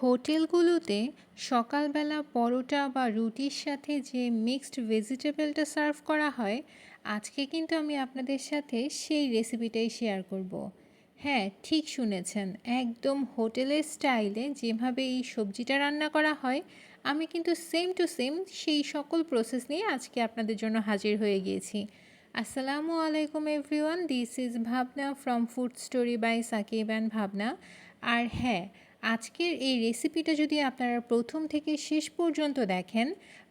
হোটেলগুলোতে সকালবেলা পরোটা বা রুটির সাথে যে মিক্সড ভেজিটেবলটা সার্ভ করা হয়, আজকে কিন্তু আমি আপনাদের সাথে সেই রেসিপিটাই শেয়ার করব। হ্যাঁ, ঠিক শুনেছেন, একদম হোটেলের স্টাইলে যেভাবে এই সবজিটা রান্না করা হয়, আমি কিন্তু সেম টু সেম সেই সকল প্রসেস নিয়ে আজকে আপনাদের জন্য হাজির হয়ে গিয়েছি। আসসালামু আলাইকুম everyone, this is Bhabna from food story by Sakib and Bhabna. আর হ্যাঁ, আজকের এই রেসিপিটা যদি আপনারা প্রথম থেকে শেষ পর্যন্ত দেখেন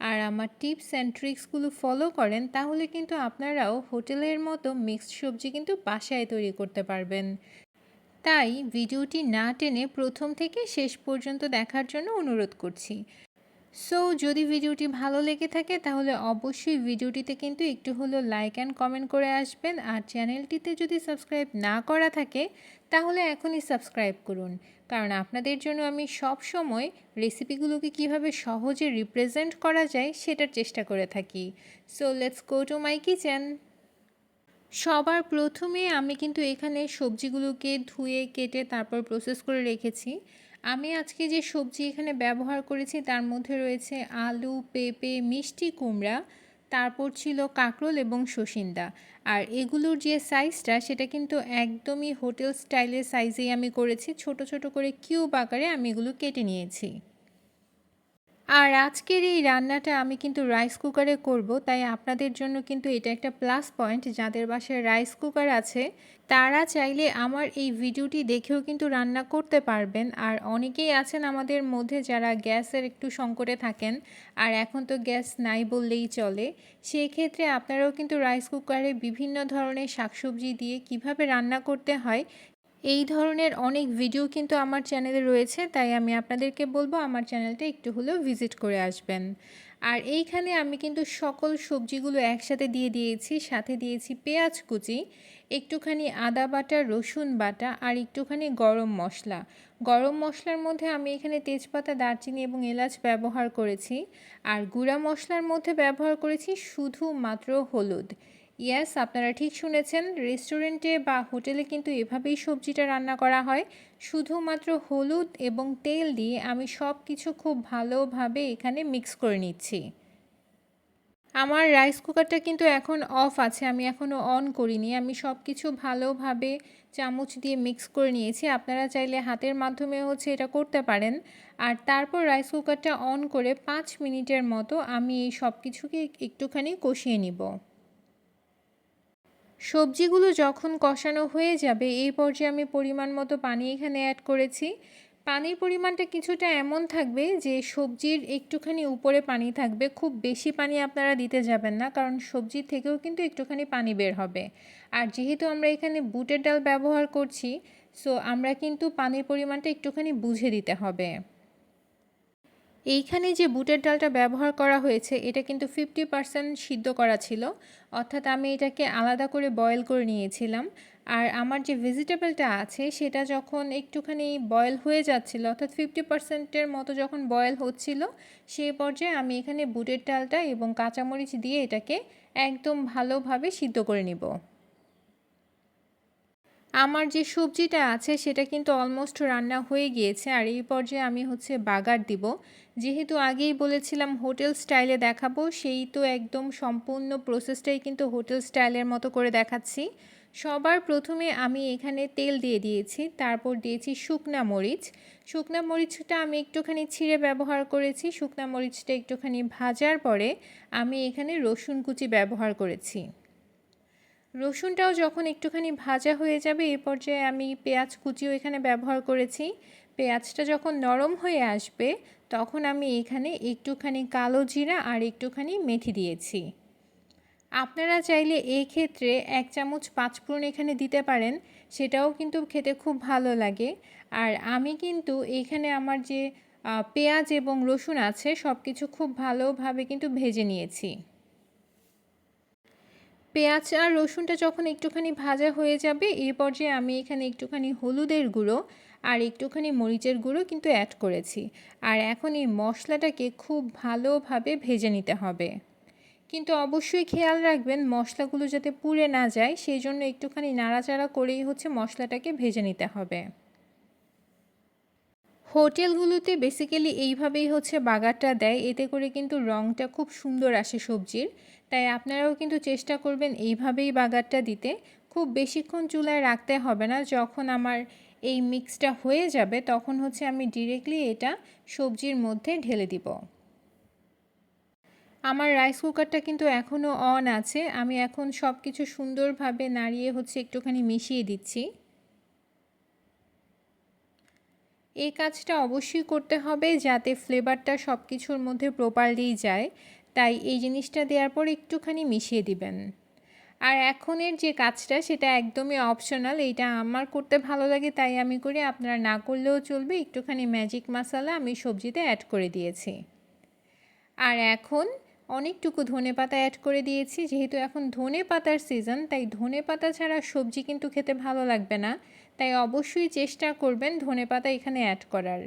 আর আমার টিপস অ্যান্ড ট্রিক্সগুলো ফলো করেন, তাহলে কিন্তু আপনারাও হোটেলের মতো মিক্সড সবজি কিন্তু বাসায় তৈরি করতে পারবেন। তাই ভিডিওটি না টেনে প্রথম থেকে শেষ পর্যন্ত দেখার জন্য অনুরোধ করছি। সো যদি ভিডিওটি ভালো লেগে থাকে তাহলে অবশ্যই ভিডিওটিতে কিন্তু একটু হলেও লাইক অ্যান্ড কমেন্ট করে আসবেন, আর চ্যানেলটিতে যদি সাবস্ক্রাইব না করা থাকে তাহলে এখনই সাবস্ক্রাইব করুন, কারণ আপনাদের জন্য আমি সব সময় রেসিপিগুলোকে কিভাবে সহজে রিপ্রেজেন্ট করা যায় সেটার চেষ্টা করে থাকি। So let's go to my kitchen. সবার প্রথমে আমি কিন্তু এখানে সবজিগুলোকে ধুয়ে কেটে তারপর প্রসেস করে রেখেছি। আমি আজকে যে সবজি এখানে ব্যবহার করেছি তার মধ্যে রয়েছে আলু, পেঁপে, মিষ্টি কুমড়া, তারপর ছিল কাঁকরোল এবং সসিন্দা। আর এগুলোর যে সাইজটা সেটা কিন্তু একদমই হোটেল স্টাইলের সাইজেই আমি করেছি, ছোট ছোট করে কিউব আকারে আমি এগুলো কেটে নিয়েছি। আর আজকের এই রান্নাটা আমি কিন্তু রাইস কুকারে করব, তাই আপনাদের জন্য কিন্তু এটা একটা প্লাস পয়েন্ট। যাদের বাসায় রাইস কুকার আছে তারা চাইলে আমার এই ভিডিওটি দেখেও কিন্তু রান্না করতে পারবেন। আর অনেকেই আছেন আমাদের মধ্যে যারা গ্যাসের একটু সংকটে থাকেন, আর এখন তো গ্যাস নাই বললেই চলে। সেই ক্ষেত্রে আপনারাও কিন্তু রাইস কুকারে বিভিন্ন ধরনের শাকসবজি দিয়ে কিভাবে রান্না করতে হয় এই ধরনের অনেক ভিডিও কিন্তু আমার চ্যানেলে রয়েছে, তাই আমি আপনাদেরকে বলবো আমার চ্যানেলটা একটু হলেও ভিজিট করে আসবেন। আর এইখানে আমি কিন্তু সকল সবজিগুলো একসাথে দিয়ে দিয়েছি, সাথে দিয়েছি পেঁয়াজ কুচি, একটুখানি আদা বাটা, রসুন বাটা, আর একটুখানি গরম মশলা। গরম মশলার মধ্যে আমি এখানে তেজপাতা, দারচিনি এবং এলাচ ব্যবহার করেছি। আর গুঁড়া মশলার মধ্যে ব্যবহার করেছি শুধুমাত্র হলুদ। ইয়েস, আপনারা ঠিক শুনেছেন, রেস্টুরেন্টে বা হোটেলে কিন্তু এভাবেই সবজিটা রান্না করা হয়। শুধুমাত্র হলুদ এবং তেল দিয়ে আমি সব কিছু খুব ভালোভাবে এখানে মিক্স করে নিচ্ছি। আমার রাইস কুকারটা কিন্তু এখন অফ আছে, আমি এখনও অন করিনি। আমি সব কিছু ভালোভাবে চামচ দিয়ে মিক্স করে নিয়েছি। আপনারা চাইলে হাতের মাধ্যমে এটা করতে পারেন। আর তারপর রাইস কুকারটা অন করে 5 মিনিটের মতো আমি এই সব কিছুকে একটুখানি কষিয়ে নিব। সবজিগুলো যখন কষানো হয়ে যাবে এই পর্যায়ে আমি পরিমাণ মতো পানি এখানে অ্যাড করেছি। পানির পরিমাণটা কিছুটা এমন থাকবে যে সবজির একটুখানি উপরে পানি থাকবে, খুব বেশি পানি আপনারা দিতে যাবেন না, কারণ সবজির থেকেও কিন্তু একটুখানি পানি বের হবে। আর যেহেতু আমরা এখানে বুটের ডাল ব্যবহার করছি, সো আমরা কিন্তু পানির পরিমাণটা একটুখানি বুঝে দিতে হবে। এইখানে যে বুটের ডালটা ব্যবহার করা হয়েছে এটা কিন্তু 50% সিদ্ধ করা ছিল, অর্থাৎ আমি এটাকে আলাদা করে বয়েল করে নিয়েছিলাম। আর আমার যে ভেজিটেবলটা আছে সেটা যখন একটুখানি বয়েল হয়ে যাচ্ছিল, অর্থাৎ 50%-এর মতো যখন বয়েল হচ্ছিল, সেই পর্যায়ে আমি এখানে বুটের ডালটা এবং কাঁচামরিচ দিয়ে এটাকে একদম ভালোভাবে সিদ্ধ করে নিব। আমার যে সবজিটা আছে সেটা কিন্তু অলমোস্ট রান্না হয়ে গিয়েছে, আর এই পর্যায়ে আমি বাগার দিব। যেহেতু আগেই বলেছিলাম হোটেল স্টাইলে দেখাবো, সেই তো একদম সম্পূর্ণ প্রসেসটাই কিন্তু হোটেল স্টাইলের মতো করে দেখাচ্ছি। সবার প্রথমে আমি এখানে তেল দিয়ে দিয়েছি, তারপর দিয়েছি শুকনা মরিচ। শুকনা মরিচটা আমি একটুখানি ছিঁড়ে ব্যবহার করেছি। শুকনা মরিচটা একটুখানি ভাজার পরে আমি এখানে রসুন কুচি ব্যবহার করেছি। রসুনটাও যখন একটুখানি ভাজা হয়ে যাবে এই পর্যায়ে আমি পেঁয়াজ কুচিও এখানে ব্যবহার করেছি। পেঁয়াজটা যখন নরম হয়ে আসবে তখন আমি এখানে একটুখানি কালো জিরা আর একটুখানি মেথি দিয়েছি। আপনারা চাইলে এই ক্ষেত্রে 1 চামচ পাঁচফোড়ন এখানে দিতে পারেন, সেটাও কিন্তু খেতে খুব ভালো লাগে। আর আমি কিন্তু এখানে আমার যে পেঁয়াজ এবং রসুন আছে সব কিছু খুব ভালোভাবে কিন্তু ভেজে নিয়েছি। পেঁয়াজ আর রসুনটা যখন একটুখানি ভাজা হয়ে যাবে এই পর্যায়ে আমি এখানে একটুখানি হলুদের গুঁড়ো আর একটুখানি মরিচের গুঁড়ো কিন্তু অ্যাড করেছি। আর এখন এই মশলাটাকে খুব ভালোভাবে ভেজে নিতে হবে, কিন্তু অবশ্যই খেয়াল রাখবেন মশলাগুলো যাতে পুড়ে না যায়, সেই জন্য একটুখানি নাড়াচাড়া করেই মশলাটাকে ভেজে নিতে হবে। হোটেলগুলোতে বেসিক্যালি এইভাবেই হচ্ছে বাগারটা দেয়, এতে করে কিন্তু রঙটা খুব সুন্দর আসে সবজির। তাই আপনারাও কিন্তু চেষ্টা করবেন এইভাবেই বাগারটা দিতে। খুব বেশিক্ষণ চুলায় রাখতে হবে না। যখন আমার এই মিক্সটা হয়ে যাবে তখন হচ্ছে আমি ডিরেক্টলি এটা সবজির মধ্যে ঢেলে দিব। আমার রাইস কুকারটা কিন্তু এখনও অন আছে। আমি এখন সব কিছু সুন্দরভাবে নাড়িয়ে হচ্ছে একটুখানি মিশিয়ে দিচ্ছি। এই কাজটা অবশ্যই করতে হবে যাতে ফ্লেভারটা সব কিছুর মধ্যে প্রপারলি যায়। তাই এই জিনিসটা দেওয়ার পর একটুখানি মিশিয়ে দিবেন। আর এখনের যে কাজটা সেটা একদমই অপশনাল। এইটা আমার করতে ভালো লাগে তাই আমি করি, আপনারা না করলেও চলবে। একটুখানি ম্যাজিক মশলা আমি সবজিতে অ্যাড করে দিয়েছি। আর এখন অনেকটুকু ধনেপাতা অ্যাড করে দিয়েছি। যেহেতু এখন ধনেপাতার সিজন, তাই ধনেপাতা ছাড়া সবজি কিন্তু খেতে ভালো লাগবে না। তাই অবশ্যই চেষ্টা করবেন ধনেপাতা এখানে অ্যাড করার।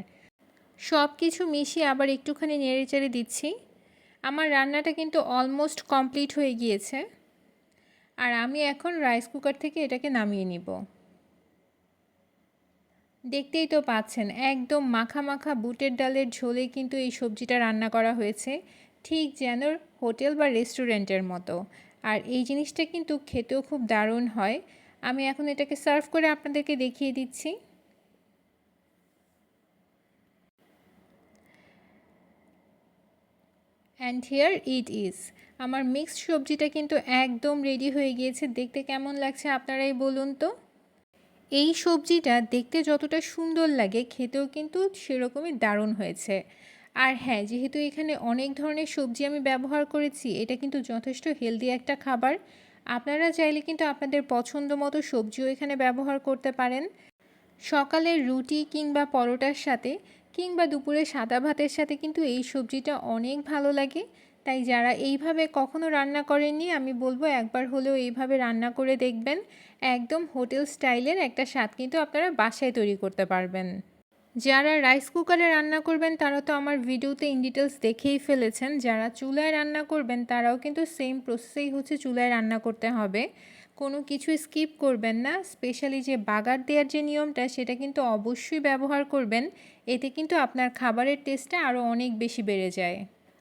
সব কিছু মিশিয়ে আবার একটুখানি নেড়েচেড়ে দিচ্ছি। আমার রান্নাটা কিন্তু অলমোস্ট কমপ্লিট হয়ে গিয়েছে। আর আমি এখন রাইস কুকার থেকে এটাকে নামিয়ে নিব। দেখতেই তো পাচ্ছেন একদম মাখা মাখা বুটের ডালের ঝোলে কিন্তু এই সবজিটা রান্না করা হয়েছে, ঠিক যেন হোটেল বা রেস্টুরেন্টের মতো। আর এই জিনিসটা কিন্তু খেতেও খুব দারুণ হয়। আমি এখন এটাকে সার্ভ করে আপনাদেরকে দেখিয়ে দিচ্ছি। And here it is. আমার মিক্সড সবজিটা কিন্তু একদম রেডি হয়ে গিয়েছে। দেখতে কেমন লাগছে আপনারাই বলুন তো। এই সবজিটা দেখতে যতটা সুন্দর লাগে খেতেও কিন্তু সেরকমই দারুণ হয়েছে। আর হ্যাঁ, যেহেতু এখানে অনেক ধরনের সবজি আমি ব্যবহার করেছি, এটা কিন্তু যথেষ্ট হেলদি একটা খাবার। আপনারা চাইলে কিন্তু আপনাদের পছন্দ মতো সবজিও এখানে ব্যবহার করতে পারেন। সকালের রুটি কিংবা পরোটার সাথে কিংবা দুপুরে সাদা ভাতের সাথে কিন্তু এই সবজিটা অনেক ভালো লাগে। তাই যারা এইভাবে কখনো রান্না করেননি, আমি বলবো একবার হলেও এইভাবে রান্না করে দেখবেন। একদম হোটেল স্টাইলের একটা স্বাদ কিন্তু আপনারা বাসায় তৈরি করতে পারবেন। যারা রাইস কুকারে রান্না করবেন তারা তো আমার ভিডিওতে ইন ডিটেলস দেখেই ফেলেছেন। যারা চুলায় রান্না করবেন তারাও কিন্তু সেম প্রসেসেই হচ্ছে চুলায় রান্না করতে হবে। কোনো কিছু স্কিপ করবেন না। স্পেশালি যে বাগার দেওয়ার যে নিয়মটা সেটা কিন্তু অবশ্যই ব্যবহার করবেন। এতে কিন্তু আপনার খাবারের টেস্টটা আরও অনেক বেশি বেড়ে যায়।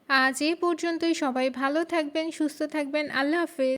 আজ এই পর্যন্তই। সবাই ভালো থাকবেন, সুস্থ থাকবেন। আল্লাহ হাফেজ।